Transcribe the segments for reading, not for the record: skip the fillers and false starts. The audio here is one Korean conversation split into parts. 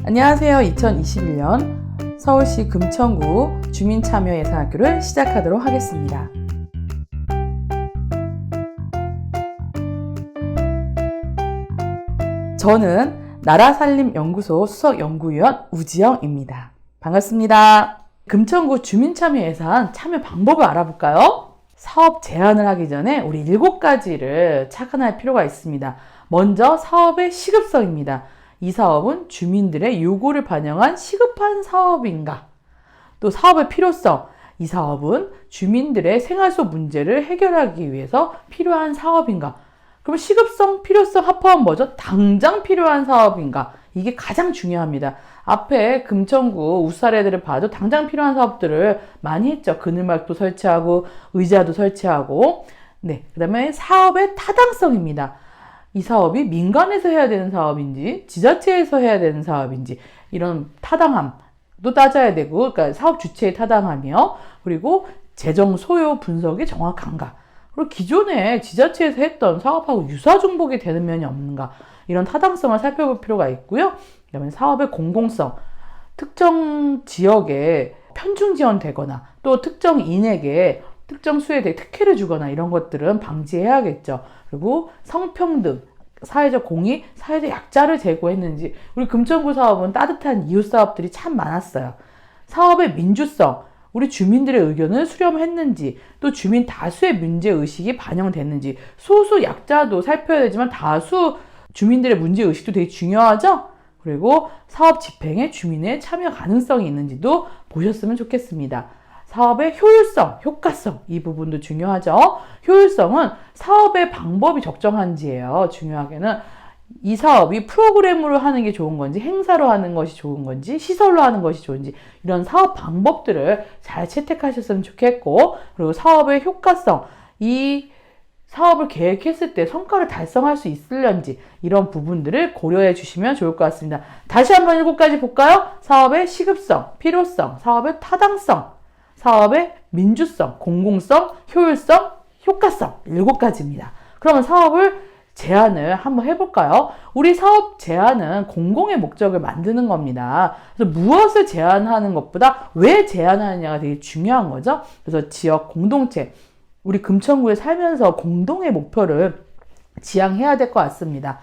안녕하세요. 2021년 서울시 금천구 주민참여예산학교를 시작하도록 하겠습니다. 저는 나라살림연구소 수석연구위원 우지영입니다. 반갑습니다. 금천구 주민참여예산 참여 방법을 알아볼까요? 사업 제안을 하기 전에 우리 7가지를 착안할 필요가 있습니다. 먼저 사업의 시급성입니다. 이 사업은 주민들의 요구를 반영한 시급한 사업인가? 또 사업의 필요성. 이 사업은 주민들의 생활 속 문제를 해결하기 위해서 필요한 사업인가? 그럼 시급성, 필요성 합하면 뭐죠? 당장 필요한 사업인가? 이게 가장 중요합니다. 앞에 금천구 우수사례들을 봐도 당장 필요한 사업들을 많이 했죠. 그늘막도 설치하고 의자도 설치하고. 네, 그다음에 사업의 타당성입니다. 이 사업이 민간에서 해야 되는 사업인지 지자체에서 해야 되는 사업인지 이런 타당함도 따져야 되고, 그러니까 사업 주체의 타당함이요. 그리고 재정 소요 분석이 정확한가. 그리고 기존에 지자체에서 했던 사업하고 유사중복이 되는 면이 없는가. 이런 타당성을 살펴볼 필요가 있고요. 그다음에 사업의 공공성. 특정 지역에 편중 지원되거나 또 특정 인에게 특정 수에 대해 특혜를 주거나 이런 것들은 방지해야겠죠. 그리고 성평등, 사회적 공의, 사회적 약자를 제고했는지. 우리 금천구 사업은 따뜻한 이웃 사업들이 참 많았어요. 사업의 민주성, 우리 주민들의 의견을 수렴했는지, 또 주민 다수의 문제의식이 반영됐는지. 소수 약자도 살펴야 되지만 다수 주민들의 문제의식도 되게 중요하죠? 그리고 사업 집행에 주민의 참여 가능성이 있는지도 보셨으면 좋겠습니다. 사업의 효율성, 효과성, 이 부분도 중요하죠. 효율성은 사업의 방법이 적정한지예요. 중요하게는 이 사업이 프로그램으로 하는 게 좋은 건지, 행사로 하는 것이 좋은 건지, 시설로 하는 것이 좋은지, 이런 사업 방법들을 잘 채택하셨으면 좋겠고, 그리고 사업의 효과성, 이 사업을 계획했을 때 성과를 달성할 수 있을런지, 이런 부분들을 고려해 주시면 좋을 것 같습니다. 다시 한번 7가지 볼까요? 사업의 시급성, 필요성, 사업의 타당성, 사업의 민주성, 공공성, 효율성, 효과성. 7가지입니다. 그러면 사업을 제안을 한번 해볼까요? 우리 사업 제안은 공공의 목적을 만드는 겁니다. 그래서 무엇을 제안하는 것보다 왜 제안하느냐가 되게 중요한 거죠. 그래서 지역 공동체, 우리 금천구에 살면서 공동의 목표를 지향해야 될 것 같습니다.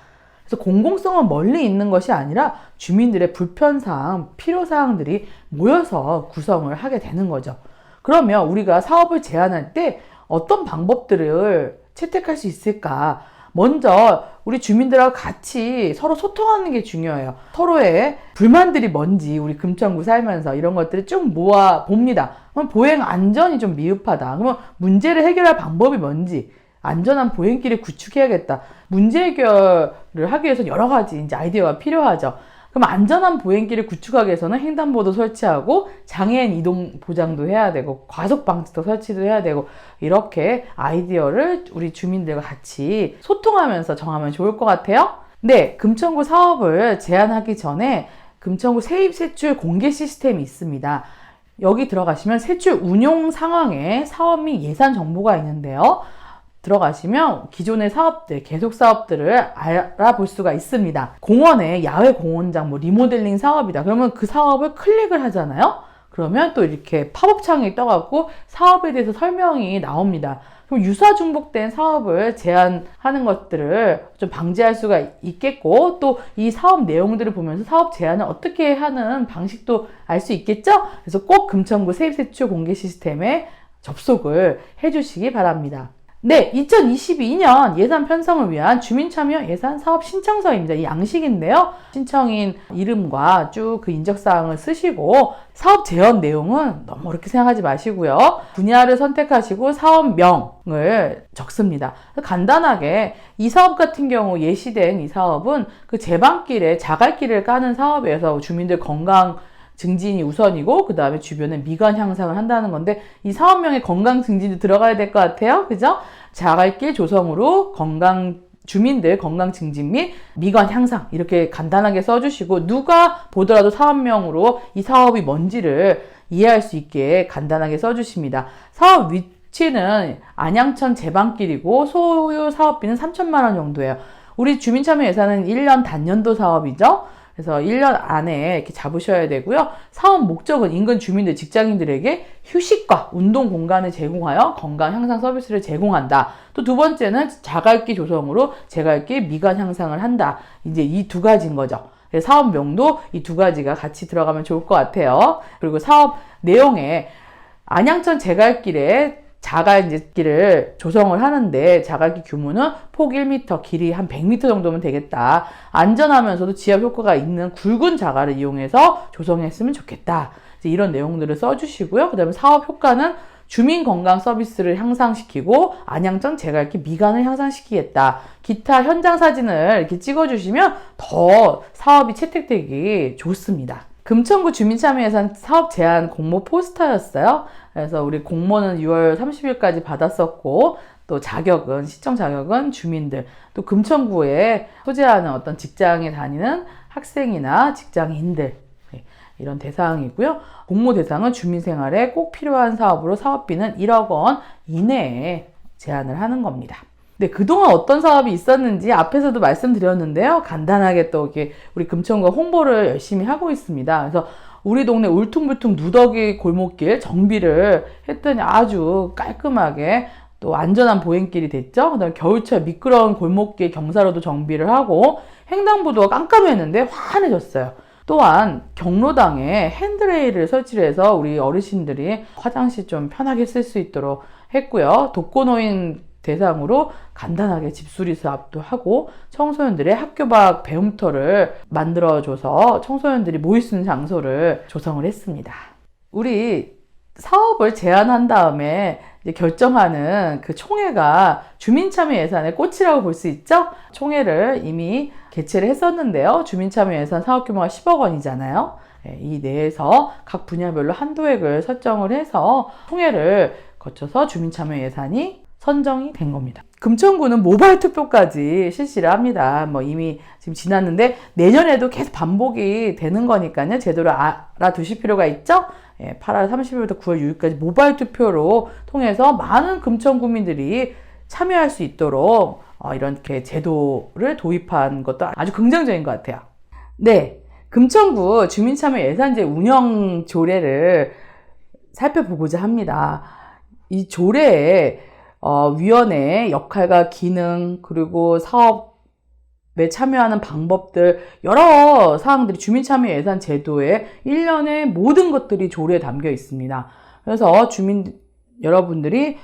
그래서 공공성은 멀리 있는 것이 아니라 주민들의 불편사항, 필요사항들이 모여서 구성을 하게 되는 거죠. 그러면 우리가 사업을 제안할 때 어떤 방법들을 채택할 수 있을까? 먼저 우리 주민들하고 같이 서로 소통하는 게 중요해요. 서로의 불만들이 뭔지 우리 금천구 살면서 이런 것들을 쭉 모아 봅니다. 그럼 보행 안전이 좀 미흡하다. 그러면 문제를 해결할 방법이 뭔지, 안전한 보행길을 구축해야겠다. 문제 해결을 하기 위해서 여러 가지 이제 아이디어가 필요하죠. 그럼 안전한 보행길을 구축하기 위해서는 횡단보도 설치하고 장애인 이동 보장도 해야 되고 과속 방지턱 설치도 해야 되고, 이렇게 아이디어를 우리 주민들과 같이 소통하면서 정하면 좋을 것 같아요. 네, 금천구 사업을 제안하기 전에 금천구 세입 세출 공개 시스템이 있습니다. 여기 들어가시면 세출 운용 상황에 사업 및 예산 정보가 있는데요. 들어가시면 기존의 사업들, 계속 사업들을 알아볼 수가 있습니다. 공원에 야외 공원장 리모델링 사업이다. 그러면 그 사업을 클릭을 하잖아요. 그러면 또 이렇게 팝업 창이 떠갖고 사업에 대해서 설명이 나옵니다. 그럼 유사 중복된 사업을 제안하는 것들을 좀 방지할 수가 있겠고, 또 이 사업 내용들을 보면서 사업 제안을 어떻게 하는 방식도 알 수 있겠죠? 그래서 꼭 금천구 세입세출 공개 시스템에 접속을 해주시기 바랍니다. 네, 2022년 예산 편성을 위한 주민참여 예산 사업 신청서입니다. 이 양식인데요. 신청인 이름과 쭉 그 인적사항을 쓰시고, 사업 제언 내용은 너무 어렵게 생각하지 마시고요. 분야를 선택하시고 사업명을 적습니다. 간단하게 이 사업 같은 경우 예시된 이 사업은 그 제방길에 자갈길을 까는 사업에서 주민들 건강 증진이 우선이고, 그 다음에 주변에 미관 향상을 한다는 건데, 이 사업명에 건강 증진도 들어가야 될 것 같아요. 그죠? 자갈길 조성으로 주민들 건강 증진 및 미관 향상, 이렇게 간단하게 써주시고, 누가 보더라도 사업명으로 이 사업이 뭔지를 이해할 수 있게 간단하게 써주십니다. 사업 위치는 안양천 제방길이고, 소요 사업비는 3천만 원 정도예요. 우리 주민참여 예산은 1년 단년도 사업이죠. 그래서 1년 안에 이렇게 잡으셔야 되고요. 사업 목적은 인근 주민들, 직장인들에게 휴식과 운동 공간을 제공하여 건강 향상 서비스를 제공한다. 또 두 번째는 자갈기 조성으로 재갈기 미관 향상을 한다. 이제 이 두 가지인 거죠. 사업명도 이 두 가지가 같이 들어가면 좋을 것 같아요. 그리고 사업 내용에 안양천 재갈길에 자갈길을 조성을 하는데 자갈길 규모는 폭 1m, 길이 한 100m 정도면 되겠다. 안전하면서도 지압 효과가 있는 굵은 자갈을 이용해서 조성했으면 좋겠다. 이제 이런 내용들을 써주시고요. 그 다음에 사업 효과는 주민 건강 서비스를 향상시키고 안양천 재갈길 미관을 향상시키겠다. 기타 현장 사진을 이렇게 찍어주시면 더 사업이 채택되기 좋습니다. 금천구 주민참여예산 사업 제안 공모 포스터였어요. 그래서 우리 공모는 6월 30일까지 받았었고, 또 자격은, 시청 자격은 주민들, 또 금천구에 소재하는 어떤 직장에 다니는 학생이나 직장인들, 이런 대상이고요. 공모 대상은 주민생활에 꼭 필요한 사업으로 사업비는 1억 원 이내에 제한을 하는 겁니다. 네, 그동안 어떤 사업이 있었는지 앞에서도 말씀드렸는데요. 간단하게 또 이렇게 우리 금천구가 홍보를 열심히 하고 있습니다. 그래서 우리 동네 울퉁불퉁 누더기 골목길 정비를 했더니 아주 깔끔하게 또 안전한 보행길이 됐죠. 그다음에 겨울철 미끄러운 골목길 경사로도 정비를 하고 횡단보도가 깜깜했는데 환해졌어요. 또한 경로당에 핸드레일을 설치를 해서 우리 어르신들이 화장실 좀 편하게 쓸 수 있도록 했고요. 독거노인 대상으로 간단하게 집수리 사업도 하고 청소년들의 학교 밖 배움터를 만들어줘서 청소년들이 모일 수 있는 장소를 조성을 했습니다. 우리 사업을 제안한 다음에 이제 결정하는 그 총회가 주민참여 예산의 꽃이라고 볼 수 있죠? 총회를 이미 개최를 했었는데요. 주민참여 예산 사업 규모가 10억 원이잖아요. 이 내에서 각 분야별로 한도액을 설정을 해서 총회를 거쳐서 주민참여 예산이 선정이 된 겁니다. 금천구는 모바일 투표까지 실시를 합니다. 이미 지금 지났는데 내년에도 계속 반복이 되는 거니까요. 제대로 알아두실 필요가 있죠? 8월 30일부터 9월 6일까지 모바일 투표로 통해서 많은 금천 구민들이 참여할 수 있도록 이렇게 제도를 도입한 것도 아주 긍정적인 것 같아요. 네, 금천구 주민참여 예산제 운영 조례를 살펴보고자 합니다. 이 조례에 위원회의 역할과 기능, 그리고 사업에 참여하는 방법들, 여러 사항들이 주민참여 예산 제도에 일련의 모든 것들이 조례에 담겨 있습니다. 그래서 주민 여러분들이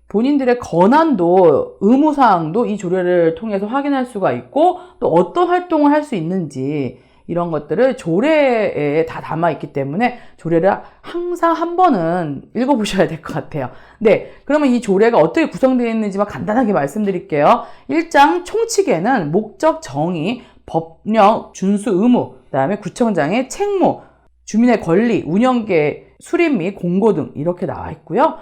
본인들의 권한도, 의무사항도 이 조례를 통해서 확인할 수가 있고, 또 어떤 활동을 할 수 있는지, 이런 것들을 조례에 다 담아있기 때문에 조례를 항상 한 번은 읽어보셔야 될 것 같아요. 네, 그러면 이 조례가 어떻게 구성되어 있는지만 간단하게 말씀드릴게요. 1장 총칙에는 목적, 정의, 법령, 준수, 의무, 그 다음에 구청장의 책무, 주민의 권리, 운영계, 수립 및 공고 등 이렇게 나와 있고요.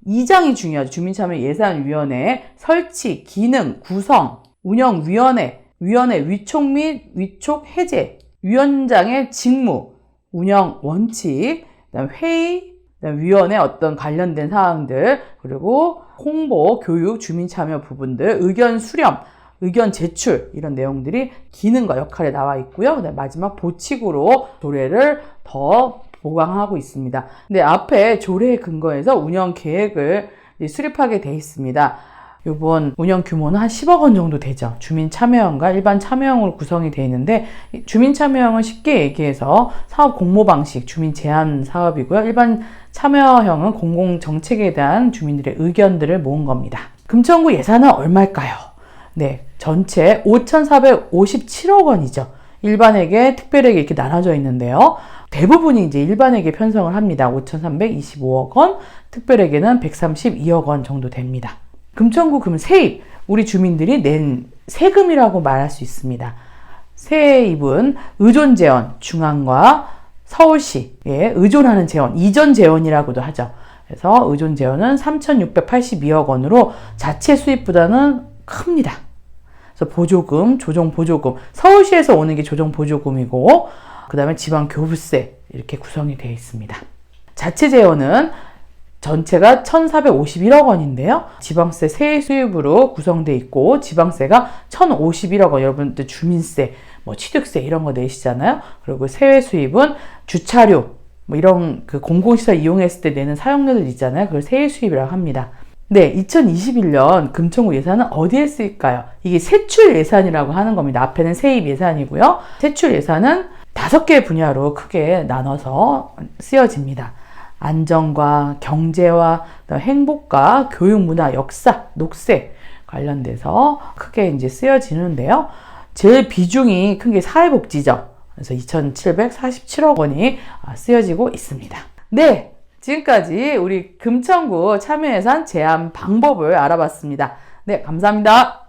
2장이 중요하죠. 주민참여 예산위원회 설치, 기능, 구성, 운영위원회, 위원회 위촉 및 위촉 해제, 위원장의 직무, 운영 원칙, 그다음 회의, 그다음 위원회 어떤 관련된 사항들, 그리고 홍보, 교육, 주민 참여 부분들, 의견 수렴, 의견 제출 이런 내용들이 기능과 역할에 나와 있고요. 그다음 마지막 보칙으로 조례를 더 보강하고 있습니다. 근데 앞에 조례에 근거해서 운영 계획을 수립하게 돼 있습니다. 이번 운영 규모는 한 10억 원 정도 되죠. 주민 참여형과 일반 참여형으로 구성이 되어 있는데 주민 참여형은 쉽게 얘기해서 사업 공모 방식, 주민 제안 사업이고요. 일반 참여형은 공공 정책에 대한 주민들의 의견들을 모은 겁니다. 금천구 예산은 얼마일까요? 네, 전체 5,457억 원이죠. 일반에게, 특별에게 이렇게 나눠져 있는데요. 대부분이 이제 일반에게 편성을 합니다. 5,325억 원, 특별에게는 132억 원 정도 됩니다. 금천구 그러면 세입, 우리 주민들이 낸 세금이라고 말할 수 있습니다. 세입은 의존재원, 중앙과 서울시에 의존하는 재원, 이전 재원이라고도 하죠. 그래서 의존재원은 3,682억 원으로 자체 수입보다는 큽니다. 그래서 보조금, 조정보조금, 서울시에서 오는 게 조정보조금이고, 그 다음에 지방교부세 이렇게 구성이 되어 있습니다. 자체 재원은 전체가 1,451억 원인데요. 지방세 세액 수입으로 구성되어 있고 지방세가 1,051억 원. 여러분들 주민세, 뭐 취득세 이런 거 내시잖아요. 그리고 세외 수입은 주차료, 뭐 이런 그 공공시설 이용했을 때 내는 사용료들 있잖아요. 그걸 세외 수입이라고 합니다. 네, 2021년 금천구 예산은 어디에 쓰일까요? 이게 세출 예산이라고 하는 겁니다. 앞에는 세입 예산이고요. 세출 예산은 5개의 분야로 크게 나눠서 쓰여집니다. 안전과 경제와 행복과 교육, 문화, 역사, 녹색 관련돼서 크게 이제 쓰여지는데요. 제일 비중이 큰 게 사회복지죠. 그래서 2,747억 원이 쓰여지고 있습니다. 네, 지금까지 우리 금천구 참여예산 제한 방법을 알아봤습니다. 네, 감사합니다.